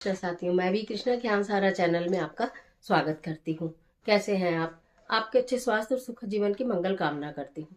कृष्णा साथियों, मैं भी कृष्णा ज्ञान सारा चैनल में आपका स्वागत करती हूँ। कैसे हैं आप? आपके अच्छे स्वास्थ्य और सुख जीवन की मंगल कामना करती हूँ।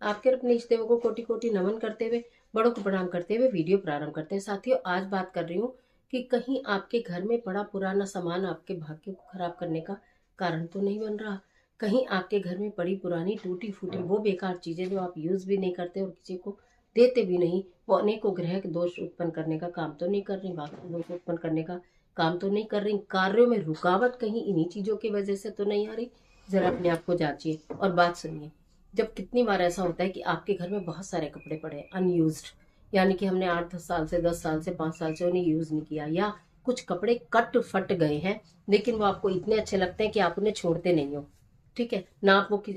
आपके और अपने इष्ट देवों को कोटि कोटि नमन करते हुए, बड़ों को प्रणाम करते हुए वीडियो प्रारंभ करते हैं। साथियों, आज बात कर रही हूँ कि कहीं आपके घर में पड़ा पुराना सामान आपके भाग्य को खराब करने का कारण तो नहीं बन रहा। कहीं आपके घर में पड़ी पुरानी टूटी फूटी वो बेकार चीजें जो आप यूज भी नहीं करते और किसी को देते भी नहीं, वो अनेकों ग्रह के दोष उत्पन्न करने का काम तो नहीं कर रही, वास्तु दोष उत्पन्न करने का काम तो नहीं कर रही, कार्यों में रुकावट कहीं इन्हीं चीजों की वजह से तो नहीं आ रही। जरा अपने आप को जांचिए और बात सुनिए। जब कितनी बार ऐसा होता है कि आपके घर में बहुत सारे कपड़े पड़े हैं अनयूज्ड, यानी कि हमने 8-10 साल से, 10 साल से, 5 साल से उन्हें यूज नहीं किया, या कुछ कपड़े कट फट गए हैं लेकिन वो आपको इतने अच्छे लगते हैं कि आप उन्हें छोड़ते नहीं हो। ठीक है ना,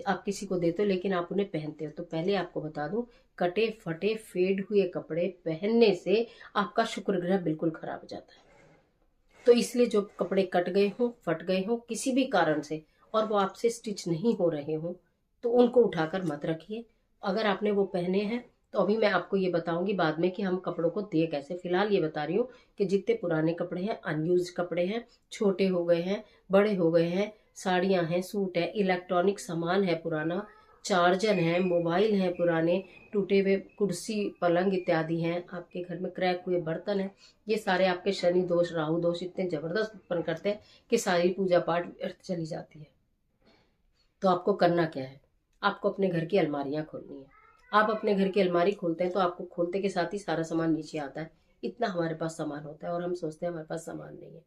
आप किसी को देते हो लेकिन आप उन्हें पहनते हो। तो पहले आपको बता दूं, कटे फटे फेड हुए कपड़े पहनने से आपका शुक्र ग्रह बिल्कुल खराब हो जाता है। तो इसलिए जो कपड़े कट गए हों, फट गए हों किसी भी कारण से, और वो आपसे स्टिच नहीं हो रहे हों, तो उनको उठाकर मत रखिए। अगर आपने वो पहने हैं तो अभी मैं आपको ये बताऊंगी बाद में कि हम कपड़ों को दे कैसे। फिलहाल ये बता रही हूँ कि जितने पुराने कपड़े हैं, अनयूज कपड़े हैं, छोटे हो गए हैं, बड़े हो गए हैं, साड़ियाँ हैं, सूट है, इलेक्ट्रॉनिक सामान है पुराना, चार्जर है, मोबाइल है पुराने, टूटे हुए कुर्सी पलंग इत्यादि हैं, आपके घर में क्रैक हुए बर्तन हैं, ये सारे आपके शनि दोष राहु दोष इतने जबरदस्त उत्पन्न करते हैं कि सारी पूजा पाठ व्यर्थ चली जाती है। तो आपको करना क्या है? आपको अपने घर की अलमारियां खोलनी है। आप अपने घर की अलमारी खोलते हैं तो आपको खोलते के साथ ही सारा सामान नीचे आता है। इतना हमारे पास सामान होता है और हम सोचते हैं हमारे पास सामान नहीं है।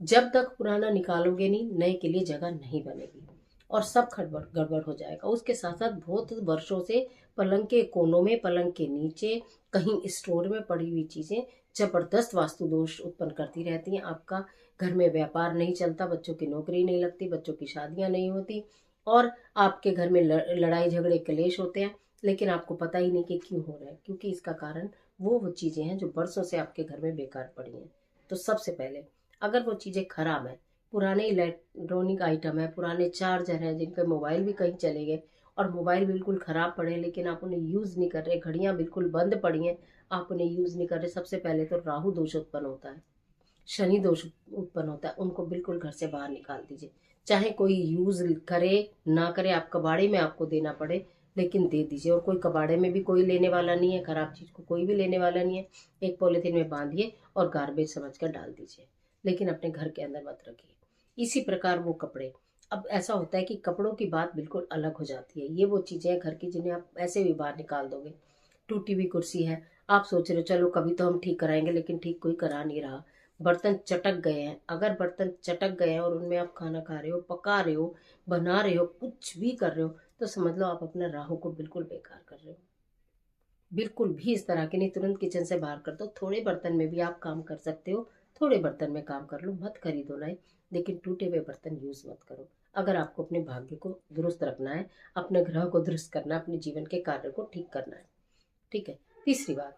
जब तक पुराना निकालोगे नहीं, नए के लिए जगह नहीं बनेगी और सब गड़बड़ गड़बड़ हो जाएगा। उसके साथ साथ बहुत वर्षों से पलंग के कोनों में, पलंग के नीचे, कहीं स्टोर में पड़ी हुई चीजें जबरदस्त वास्तु दोष उत्पन्न करती रहती हैं। आपका घर में व्यापार नहीं चलता, बच्चों की नौकरी नहीं लगती, बच्चों की शादियां नहीं होती, और आपके घर में लड़ाई झगड़े क्लेश होते हैं, लेकिन आपको पता ही नहीं कि क्यों हो रहा है। क्योंकि इसका कारण वो चीजें हैं जो बरसों से आपके घर में बेकार पड़ी हैं। तो सबसे पहले, अगर वो चीज़ें खराब हैं, पुराने इलेक्ट्रॉनिक आइटम है, पुराने चार्जर हैं जिनके मोबाइल भी कहीं चले गए और मोबाइल बिल्कुल ख़राब पड़े हैं लेकिन आप उन्हें यूज़ नहीं कर रहे, घड़ियां बिल्कुल बंद पड़ी हैं, आप उन्हें यूज़ नहीं कर रहे, सबसे पहले तो राहु दोष उत्पन्न होता है, शनि दोष उत्पन्न होता है। उनको बिल्कुल घर से बाहर निकाल दीजिए। चाहे कोई यूज़ करे ना करे, आप कबाड़े में आपको देना पड़े लेकिन दे दीजिए। और कोई कबाड़े में भी कोई लेने वाला नहीं है, खराब चीज़ को कोई भी लेने वाला नहीं है। एक पॉलिथीन में बांधिए और गार्बेज समझ कर डाल दीजिए, लेकिन अपने घर के अंदर मत रखिए। इसी प्रकार वो कपड़े, अब ऐसा होता है कि कपड़ों की बात बिल्कुल अलग हो जाती है। ये वो चीज़ें हैं घर की जिन्हें आप ऐसे भी बाहर निकाल दोगे। टूटी हुई कुर्सी है, आप सोच रहे हो चलो कभी तो हम ठीक कराएंगे, लेकिन ठीक कोई करा नहीं रहा। बर्तन चटक गए हैं, अगर बर्तन चटक गए हैं और उनमें आप खाना खा रहे हो, पका रहे हो, बना रहे हो, कुछ भी कर रहे हो, तो समझ लो आप अपने राहु को बिल्कुल बेकार कर रहे हो। बिल्कुल भी इस तरह के नहीं, तुरंत किचन से बाहर कर दो। थोड़े बर्तन में भी आप काम कर सकते हो, थोड़े बर्तन में काम कर लो, मत खरीदो नए, लेकिन टूटे हुए बर्तन यूज मत करो। अगर आपको अपने भाग्य को दुरुस्त रखना है, अपने ग्रह को दुरुस्त करना है, अपने जीवन के कार्य को ठीक करना है। ठीक है। तीसरी बात,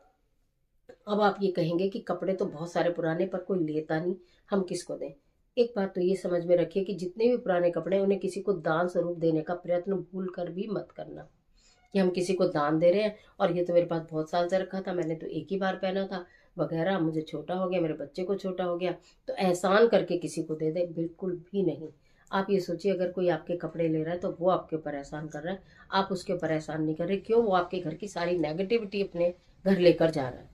अब आप ये कहेंगे कि कपड़े तो बहुत सारे पुराने पर कोई लेता नहीं, हम किसको दें? एक बात तो ये समझ में रखिए कि जितने भी पुराने कपड़े हैं उन्हें किसी को दान स्वरूप देने का प्रयत्न भूल कर भी मत करना कि हम किसी को दान दे रहे हैं और ये तो मेरे पास बहुत साल से रखा था, मैंने तो एक ही बार पहना था वगैरह, मुझे छोटा हो गया, मेरे बच्चे को छोटा हो गया, तो एहसान करके किसी को दे दे, बिल्कुल भी नहीं। आप ये सोचिए, अगर कोई आपके कपड़े ले रहा है तो वो आपके ऊपर एहसान कर रहा है, आप उसके ऊपर एहसान नहीं कर रहे। क्यों? वो आपके घर की सारी नेगेटिविटी अपने घर लेकर जा रहा है।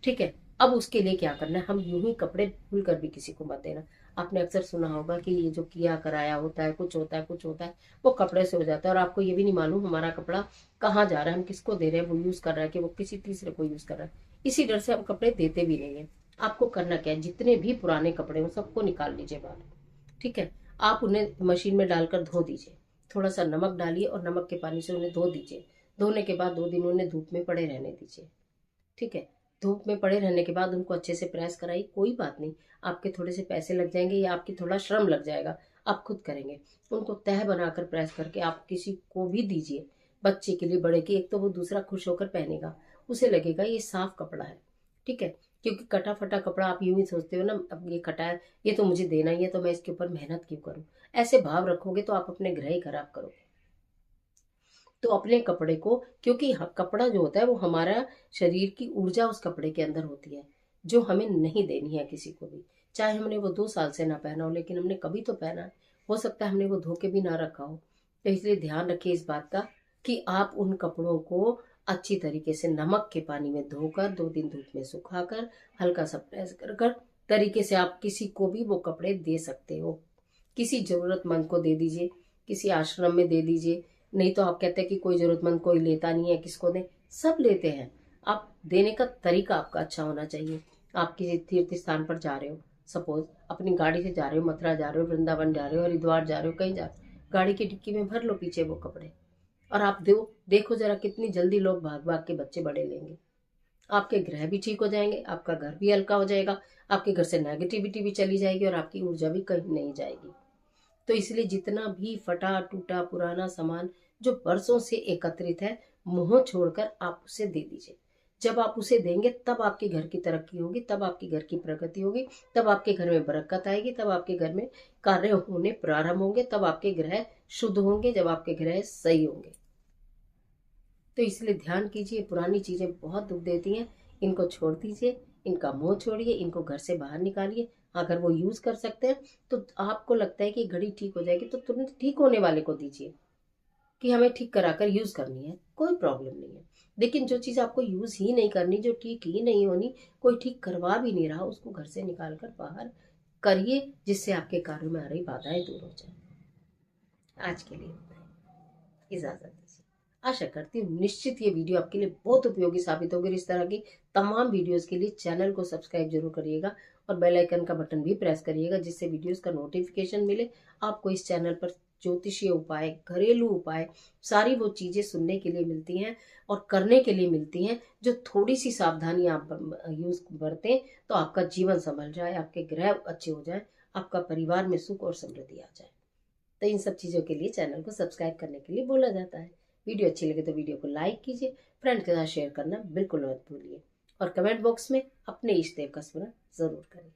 ठीक है। अब उसके लिए क्या करना है, हम यूं ही कपड़े भूल कर भी किसी को मत देना। आपने अक्सर सुना होगा कि ये जो किया कराया होता है, कुछ होता है कुछ होता है, वो कपड़े से हो जाता है और आपको ये भी नहीं मालूम हमारा कपड़ा कहाँ जा रहा है, हम किसको दे रहे हैं, वो यूज कर रहा है कि वो किसी तीसरे को यूज कर रहा है। इसी डर से हम कपड़े देते भी नहीं है। आपको करना क्या है, जितने भी पुराने कपड़े हो सबको निकाल लीजिए बाहर। ठीक है। आप उन्हें मशीन में डालकर धो दीजिए, थोड़ा सा नमक डालिए और नमक के पानी से उन्हें धो दीजिए। धोने के बाद 2 दिन उन्हें धूप में पड़े रहने दीजिए। ठीक है। धूप में पड़े रहने के बाद उनको अच्छे से प्रेस कराइए। कोई बात नहीं, आपके थोड़े से पैसे लग जाएंगे या आपकी थोड़ा श्रम लग जाएगा, आप खुद करेंगे। उनको तह बनाकर प्रेस करके आप किसी को भी दीजिए, बच्चे के लिए, बड़े की, एक तो वो दूसरा खुश होकर पहनेगा, उसे लगेगा ये साफ कपड़ा है। ठीक है। क्योंकि कटा फटा कपड़ा आप यूं ही सोचते हो ना, अब ये कटा है, ये तो मुझे देना ही है, तो मैं इसके ऊपर मेहनत क्यों करूं। ऐसे भाव रखोगे तो आप अपने ग्रह ही खराब करोगे। तो अपने कपड़े को, क्योंकि कपड़ा जो होता है वो हमारा शरीर की ऊर्जा उस कपड़े के अंदर होती है, जो हमें नहीं देनी है किसी को भी। चाहे हमने वो 2 साल से ना पहना हो, लेकिन हमने कभी तो पहना है। हो सकता है हमने वो धो के भी ना रखा हो। तो इसलिए ध्यान रखिए इस बात का कि आप उन कपड़ों को अच्छी तरीके से नमक के पानी में धोकर 2 दिन धूप में सुखाकर हल्का सा प्रेस कर कर तरीके से आप किसी को भी वो कपड़े दे सकते हो। किसी जरूरतमंद को दे दीजिए, किसी आश्रम में दे दीजिए। नहीं तो आप कहते हैं कि कोई जरूरतमंद कोई लेता नहीं है, किसको दें? सब लेते हैं। आप देने का तरीका आपका अच्छा होना चाहिए। आप किसी तीर्थ स्थान पर जा रहे हो, सपोज अपनी गाड़ी से जा रहे हो, मथुरा जा रहे हो, वृंदावन जा रहे हो, हरिद्वार जा रहे हो, कहीं जा रहे हो, गाड़ी की डिक्की में भर लो पीछे वो कपड़े और आप दो। देखो जरा कितनी जल्दी लोग भाग भाग के बच्चे बड़े लेंगे। आपके ग्रह भी ठीक हो जाएंगे, आपका घर भी हल्का हो जाएगा, आपके घर से नेगेटिविटी भी चली जाएगी और आपकी ऊर्जा भी कहीं नहीं जाएगी। तो इसलिए जितना भी फटा टूटा पुराना सामान जो बरसों से एकत्रित है, मोह छोड़कर आप उसे दे दीजिए। जब आप उसे देंगे तब आपके घर की तरक्की होगी, तब आपके घर की प्रगति होगी, तब आपके घर में बरकत आएगी, तब आपके घर में कार्य होने प्रारंभ होंगे, तब आपके ग्रह शुद्ध होंगे, जब आपके ग्रह सही होंगे। तो इसलिए ध्यान कीजिए, पुरानी चीजें बहुत दुख देती हैं, इनको छोड़ दीजिए, इनका मोह छोड़िए, इनको घर से बाहर निकालिए। अगर वो यूज कर सकते हैं तो आपको लगता है कि घड़ी ठीक हो जाएगी तो तुरंत ठीक होने वाले को दीजिए कि हमें ठीक कराकर यूज करनी है, कोई प्रॉब्लम नहीं है। लेकिन जो चीज आपको यूज ही नहीं करनी, जो ठीक ही नहीं होनी, कोई ठीक करवा भी नहीं रहा, उसको घर से निकाल कर बाहर करिए, जिससे आपके कार्यों में आ रही बाधाएं दूर हो जाए। आज के लिए इतना ही। इजाजत दीजिए। आशा करती हूँ निश्चित ये वीडियो आपके लिए बहुत उपयोगी साबित होगी। इस तरह की तमाम वीडियोस के लिए चैनल को सब्सक्राइब जरूर करिएगा और बेल आइकन का बटन भी प्रेस करिएगा, जिससे वीडियोस का नोटिफिकेशन मिले आपको। इस चैनल पर ज्योतिषीय उपाय, घरेलू उपाय, सारी वो चीजें सुनने के लिए मिलती हैं और करने के लिए मिलती हैं, जो थोड़ी सी सावधानी आप यूज बरतें तो आपका जीवन संभल जाए, आपके ग्रह अच्छे हो जाए, आपका परिवार में सुख और समृद्धि आ जाए। तो इन सब चीज़ों के लिए चैनल को सब्सक्राइब करने के लिए बोला जाता है। वीडियो अच्छी लगे तो वीडियो को लाइक कीजिए, फ्रेंड के साथ शेयर करना बिल्कुल मत भूलिए और कमेंट बॉक्स में अपने इष्ट देव का स्मरण जरूर करें।